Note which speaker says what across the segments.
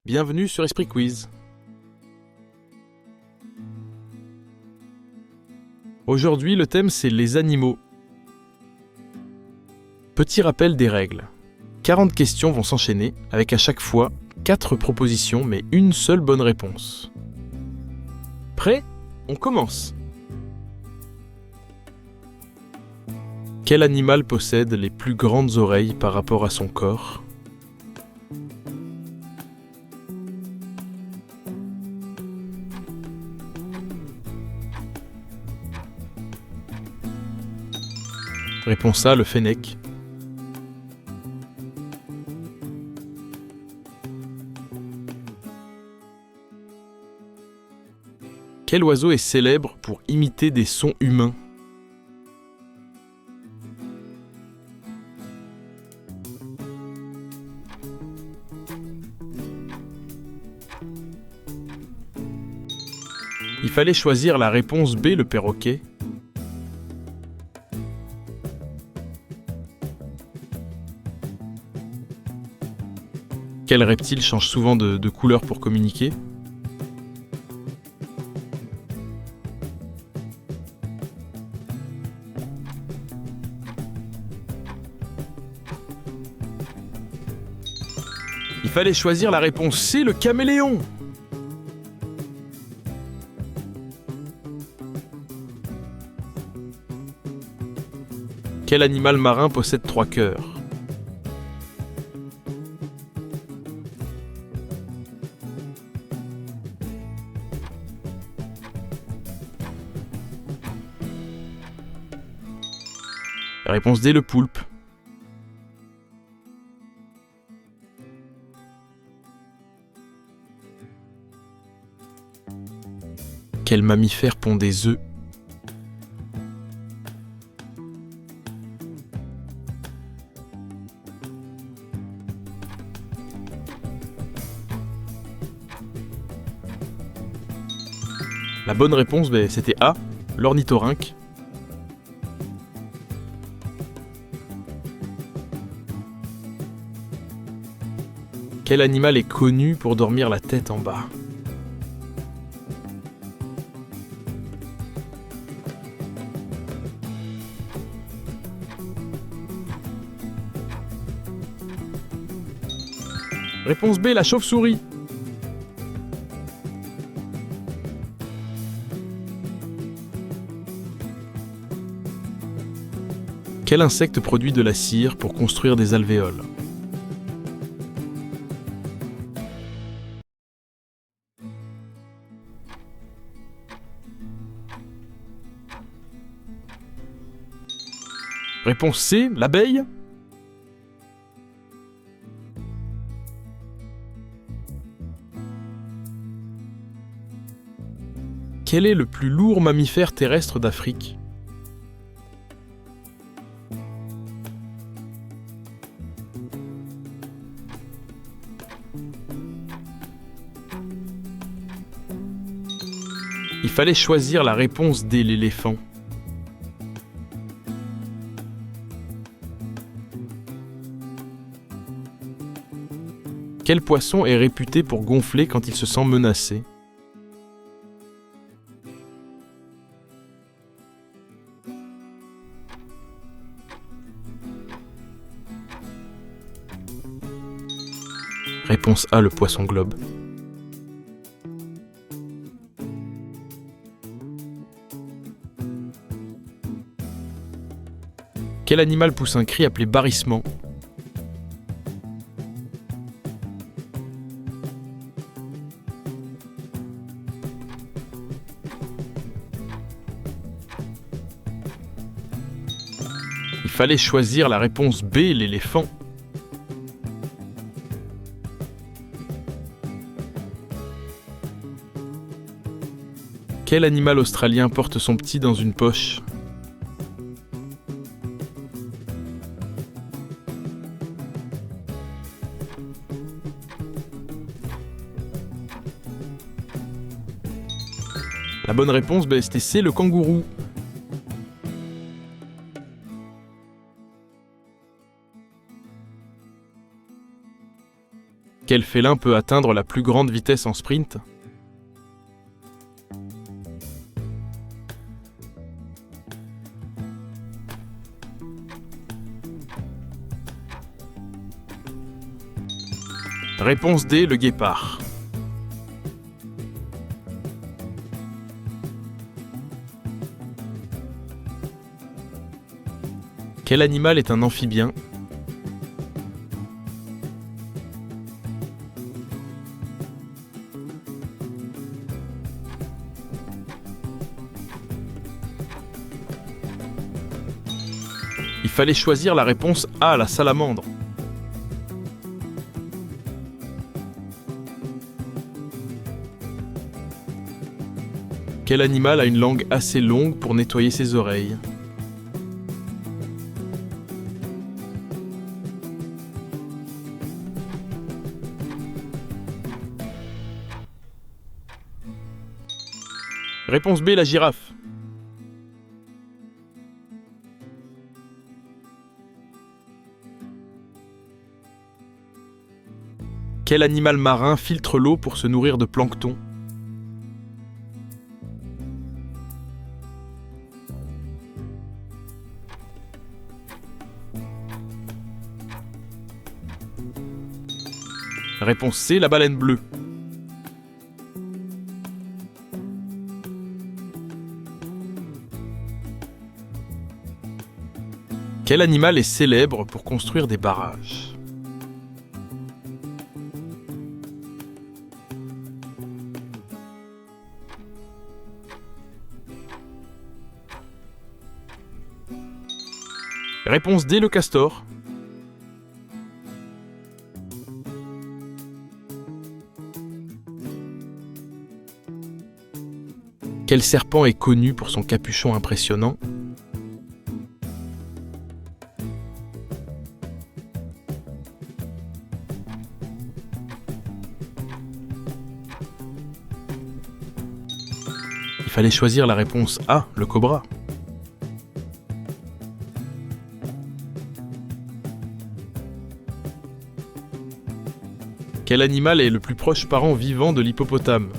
Speaker 1: Bienvenue sur Esprit Quiz. Aujourd'hui, le thème c'est les animaux. Petit rappel des règles. 40 questions vont s'enchaîner avec à chaque fois 4 propositions mais une seule bonne réponse. Prêt ? On commence. Quel animal possède les plus grandes oreilles par rapport à son corps ? Réponse A, le fennec. Quel oiseau est célèbre pour imiter des sons humains ? Il fallait choisir la réponse B, le perroquet. Quel reptile change souvent de couleur pour communiquer ? Il fallait choisir la réponse C, le caméléon. Quel animal marin possède 3 cœurs ? La réponse D, le poulpe. Quel mammifère pond des œufs ? La bonne réponse, c'était A, l'ornithorynque. Quel animal est connu pour dormir la tête en bas ? Réponse B, la chauve-souris. Quel insecte produit de la cire pour construire des alvéoles ? Réponse C, l'abeille. Quel est le plus lourd mammifère terrestre d'Afrique ? Il fallait choisir la réponse D, l'éléphant. Quel poisson est réputé pour gonfler quand il se sent menacé ? Réponse A, le poisson globe. Quel animal pousse un cri appelé barrissement ? Il fallait choisir la réponse B, l'éléphant. Quel animal australien porte son petit dans une poche ? La bonne réponse, c'était C, le kangourou. Quel félin peut atteindre la plus grande vitesse en sprint? Réponse D, le guépard. Quel animal est un amphibien? Il fallait choisir la réponse A, la salamandre. Quel animal a une langue assez longue pour nettoyer ses oreilles? Réponse B, la girafe. Quel animal marin filtre l'eau pour se nourrir de plancton? Réponse C, la baleine bleue. Quel animal est célèbre pour construire des barrages? Réponse D, le castor. Quel serpent est connu pour son capuchon impressionnant? Il fallait choisir la réponse A, le cobra. Quel animal est le plus proche parent vivant de l'hippopotame?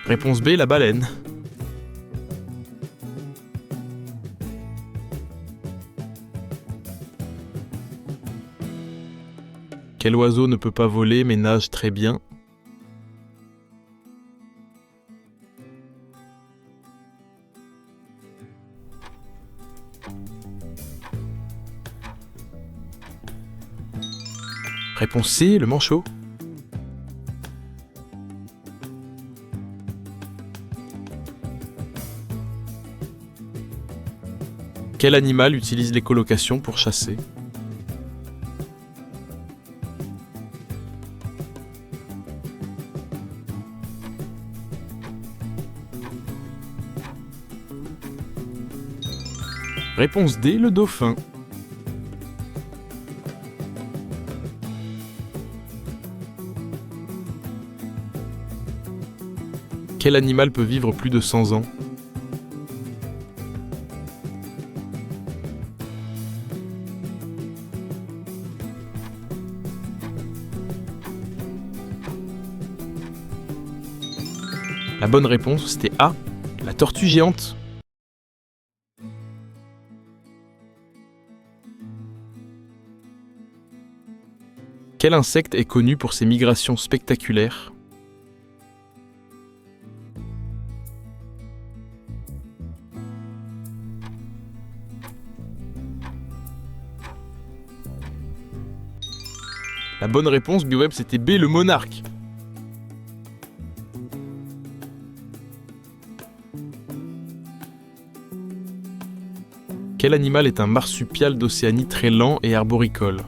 Speaker 1: Réponse B, la baleine. Quel oiseau ne peut pas voler mais nage très bien? Réponse C, le manchot. Quel animal utilise l'écholocation pour chasser? Réponse D, le dauphin. Quel animal peut vivre plus de 100 ans? La bonne réponse, c'était A, la tortue géante. Quel insecte est connu pour ses migrations spectaculaires? La bonne réponse, Biweb, c'était B, le monarque. Quel animal est un marsupial d'Océanie très lent et arboricole?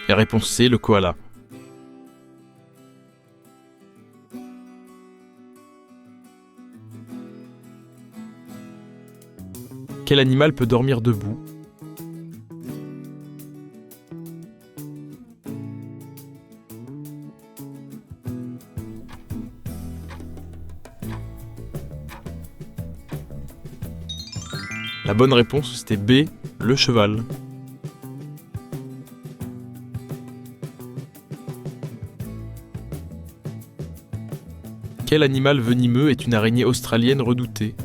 Speaker 1: La réponse C, le koala. Quel animal peut dormir debout? La bonne réponse, c'était B, le cheval. Quel animal venimeux est une araignée australienne redoutée?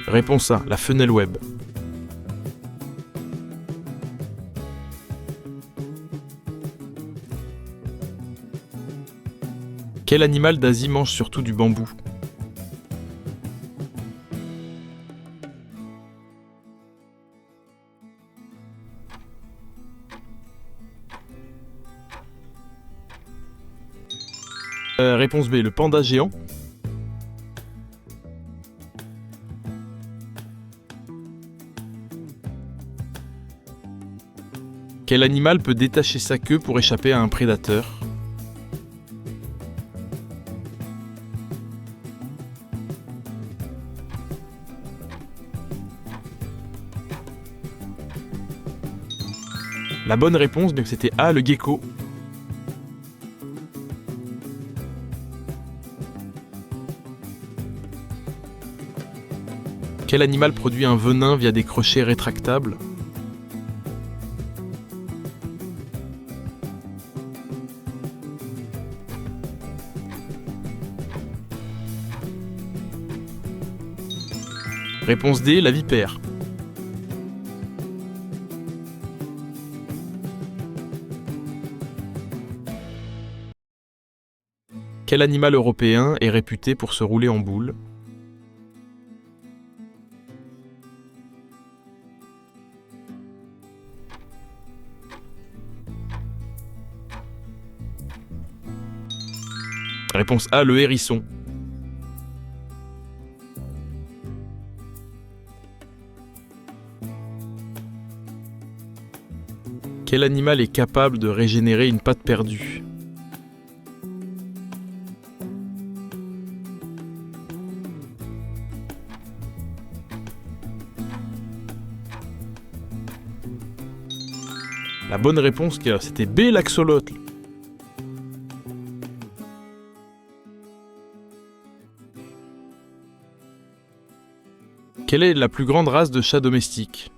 Speaker 1: Réponse A, la femelle web. Quel animal d'Asie mange surtout du bambou? Réponse B, le panda géant. Quel animal peut détacher sa queue pour échapper à un prédateur? La bonne réponse, donc c'était A, le gecko. Quel animal produit un venin via des crochets rétractables? Réponse D, la vipère. Quel animal européen est réputé pour se rouler en boule? Réponse A, le hérisson. Quel animal est capable de régénérer une patte perdue? La bonne réponse, c'était B, l'axolotl. Quelle est la plus grande race de chat domestique?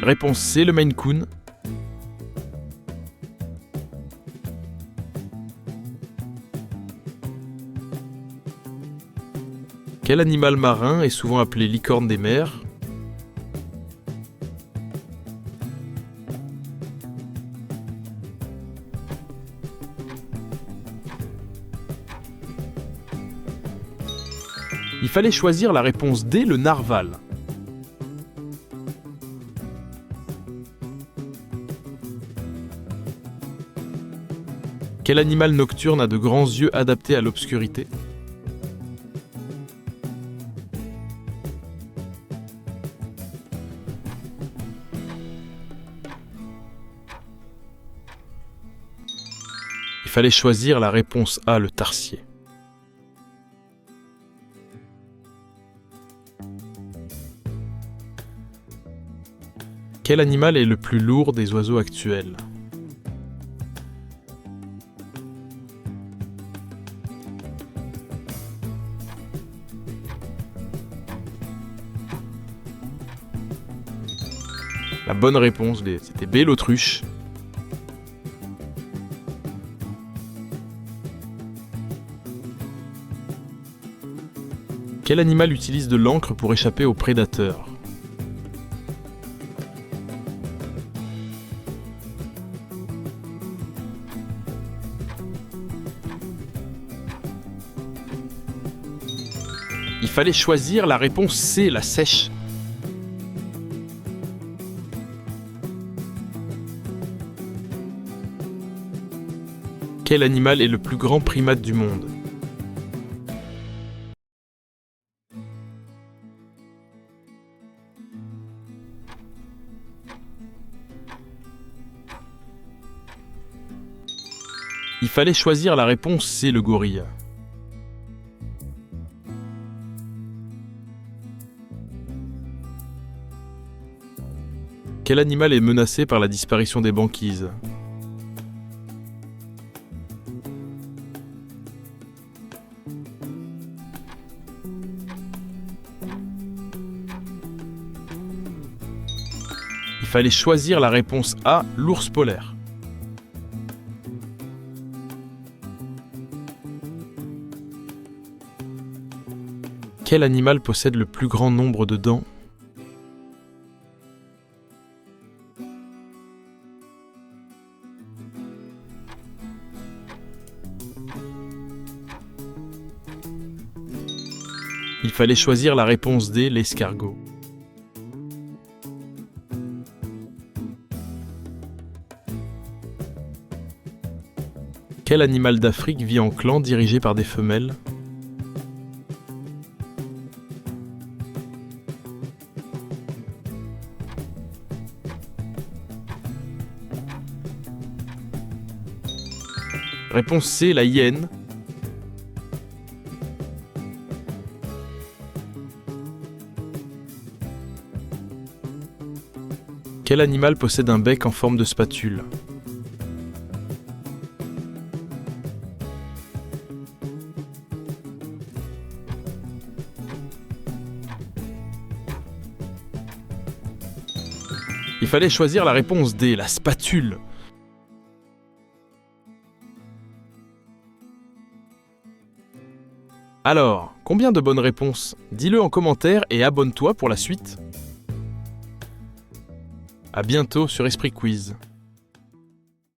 Speaker 1: Réponse C, le Maine Coon. Quel animal marin est souvent appelé licorne des mers? Il fallait choisir la réponse D, le narval. Quel animal nocturne a de grands yeux adaptés à l'obscurité? Il fallait choisir la réponse A, le tarsier. Quel animal est le plus lourd des oiseaux actuels? La bonne réponse, c'était B, l'autruche. Quel animal utilise de l'encre pour échapper aux prédateurs? Il fallait choisir la réponse C, la seiche. Quel animal est le plus grand primate du monde? Il fallait choisir la réponse C, le gorille. Quel animal est menacé par la disparition des banquises? Il fallait choisir la réponse A, l'ours polaire. Quel animal possède le plus grand nombre de dents? Il fallait choisir la réponse D, l'escargot. Quel animal d'Afrique vit en clan dirigé par des femelles? Réponse C, la hyène. Quel animal possède un bec en forme de spatule? Il fallait choisir la réponse D, la spatule. Alors, combien de bonnes réponses? Dis-le en commentaire et abonne-toi pour la suite. À bientôt sur Esprit Quiz.